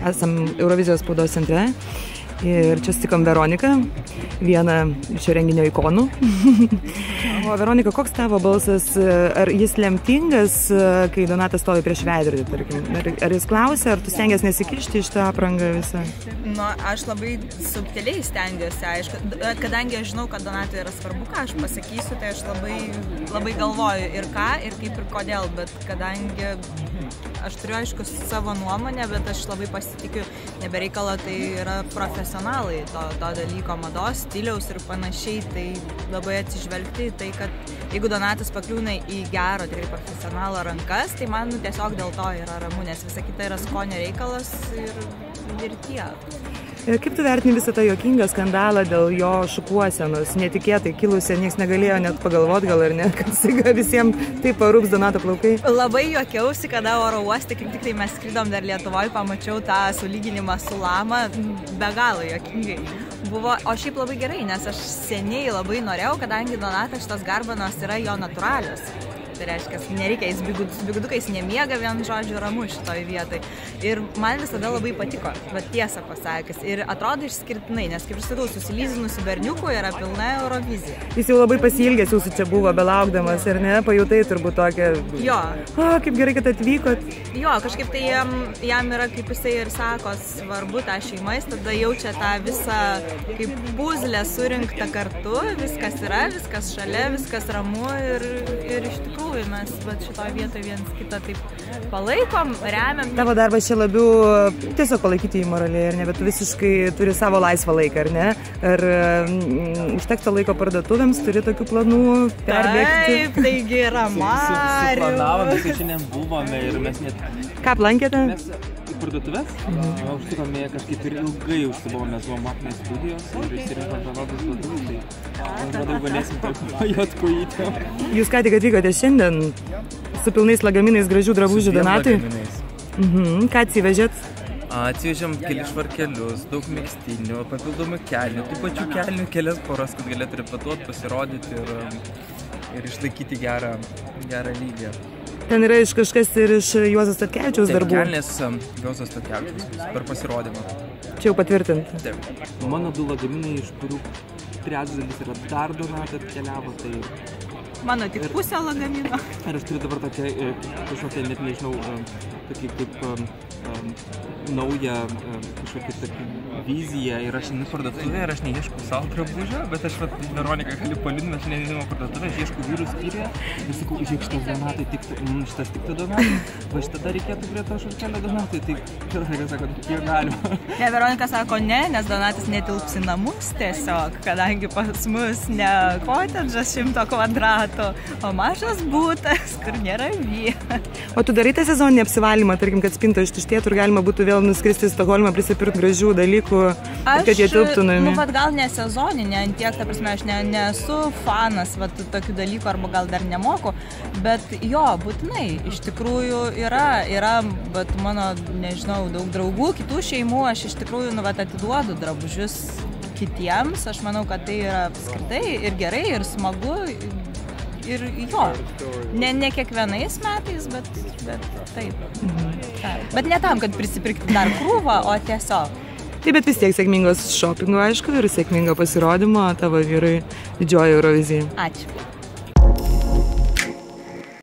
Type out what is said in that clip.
esam Eurovizijos spaudos centre ir čia sutikom Veroniką, vieną šio renginio ikonų. O Veronika, koks tavo balsas, ar jis lemtingas, kai Donatas stovi prieš veidrodį, tarkim? Ar jis klausia, ar tu stengiasi nesikišti iš tą aprangą visą? Nu, aš labai subtiliai stengiuosi, aišku, kadangi aš žinau, kad Donatui yra svarbu, ką aš pasakysiu, tai aš labai galvoju ir ką, ir kaip, ir kodėl, bet kadangi aš turiu, aišku, savo nuomonę, bet aš labai pasitikiu, nebereikalo, tai yra profesionalai to dalyko, mados, stiliaus ir panašiai, tai labai atsižvelgti tai, kad jeigu Donatas pakliūna į gero, tikrai profesionalo rankas, tai man tiesiog dėl to yra ramu, nes visa kita yra skonio reikalas ir tiek. Kaip tu vertini visą tą juokingą skandalą dėl jo šukuosenos, netikėtai kilusią, niekas negalėjo net pagalvoti gal ir ne, kad staiga visiems taip parūps Donato plaukai? Labai juokiausi, kada oro uoste, kaip tik tai mes skridom dar Lietuvoje, pamačiau tą sulyginimą su lama, be galo juokingai buvo, o šiaip labai gerai, nes aš seniai labai norėjau, kadangi Donatas šitos garbanos yra jo natūralios. Tai reiškia, nereikia, jis bigudukais nemiega, vien žodžiu ramu šitoj vietoj. Ir man visada labai patiko, bet tiesą pasakęs. Ir atrodo išskirtinai, nes kaip ir sakau, susilyzinusių berniukų yra pilna Eurovizija. Jis jau labai pasiilgęs jūsų čia buvo, belaukdamas, ir ne, pajutai turbūt tokią... Jo. Kaip gerai, kad atvykot. Jo, kažkaip tai jam yra, kaip jisai ir sako, svarbu tą šeimą, jis tada jaučia tą visą kaip puzlę surinktą kartu, viskas yra, viskas šalia, viskas ramu ir iš tikrųjų mes šitoje vietoje vienas kitą taip palaikom, remiam. Tavo darbas čia labiau tiesiog palaikyti jį moraliai, ar ne, bet tu visiškai turi savo laisvą laiką, ar ne? Ar užteks to laiko parduotuvėms, turi tokių planų perbėgti? Taip, taigi yra Marių. Suplanavom, mes šiandien buvome ir mes net... Ką aplankėte? Mes į parduotuvės, užtikome kažkaip ir ilgai užsibuvome, mes buvom Maknės studijos ir įsirinkom vienodus parduotuvės, tai manau galėsim taip pajot kojytėm. Jūs ką tik atvykote šiandien su pilnais lagaminais gražių drabužių Donatui? Su 2 lagaminais. Ką atsivežėt? Atsivežėm kelis švarkelius, daug megztinių, papildomų kelnių, tų pačių kelnių kelias poras, kad galėtų repetuoti, pasirodyti ir išlaikyti gerą lygį. Ten yra kažkas ir iš Juozo Statkevičiaus darbų? Taip, kelnės Juozo Statkevičiaus per pasirodymą. Čia jau patvirtinti? Taip. Mano 2 lagaminai, iš kurių trečdalis yra dar Donatą atkeliavo, tai... Mano tik pusę lagamino. Ir aš turiu dabar tokią, kažkokią, net nežinau, tokį kaip naują kažkokią tokį viziją ir aš einu parduotuvę ir aš neieškau savo drabužio, bet aš Veronika gali palinti, aš neinu parduotuvę, aš ieškau vyrų skyriuje ir sakau, žiūrėk, šitas Donatai tiktų, šitas tiktų Donatai, va šitada reikėtų prie to švarkelio Donatai, tai Veronika sako, kiek galima. Ne, Veronika sako ne, nes Donatas netilps į namus tiesiog, kadangi pas mus ne kotedžas 100 kvadratų, o mažas būtas, kur nėra vietos. O tu darai tą sezoninį apsivalymą, tarkim, kad spinta ištuštėtų ir galima būtų vėl nuskristi į Stokholmą, prisipirkti gražių dalykų, kad jie tilptų namie? Nu, gal ne sezoninė, tiek, ta prasme, aš nesu fanas tokių dalykų, arba gal dar nemoku, bet jo, būtinai, iš tikrųjų yra, bet mano, nežinau, daug draugų, kitų šeimų, aš iš tikrųjų, atiduodu drabužius kitiems, aš manau, kad tai yra apskritai ir gerai, ir smagu. Ir jo, ne kiekvienais metais, bet taip. Bet ne tam, kad prisipirkti dar krūvą, o tiesiog. Taip, bet vis tiek sėkmingos šopingų, aišku, ir sėkmingo pasirodymo tavo vyrui didžioji Eurovizija. Ačiū.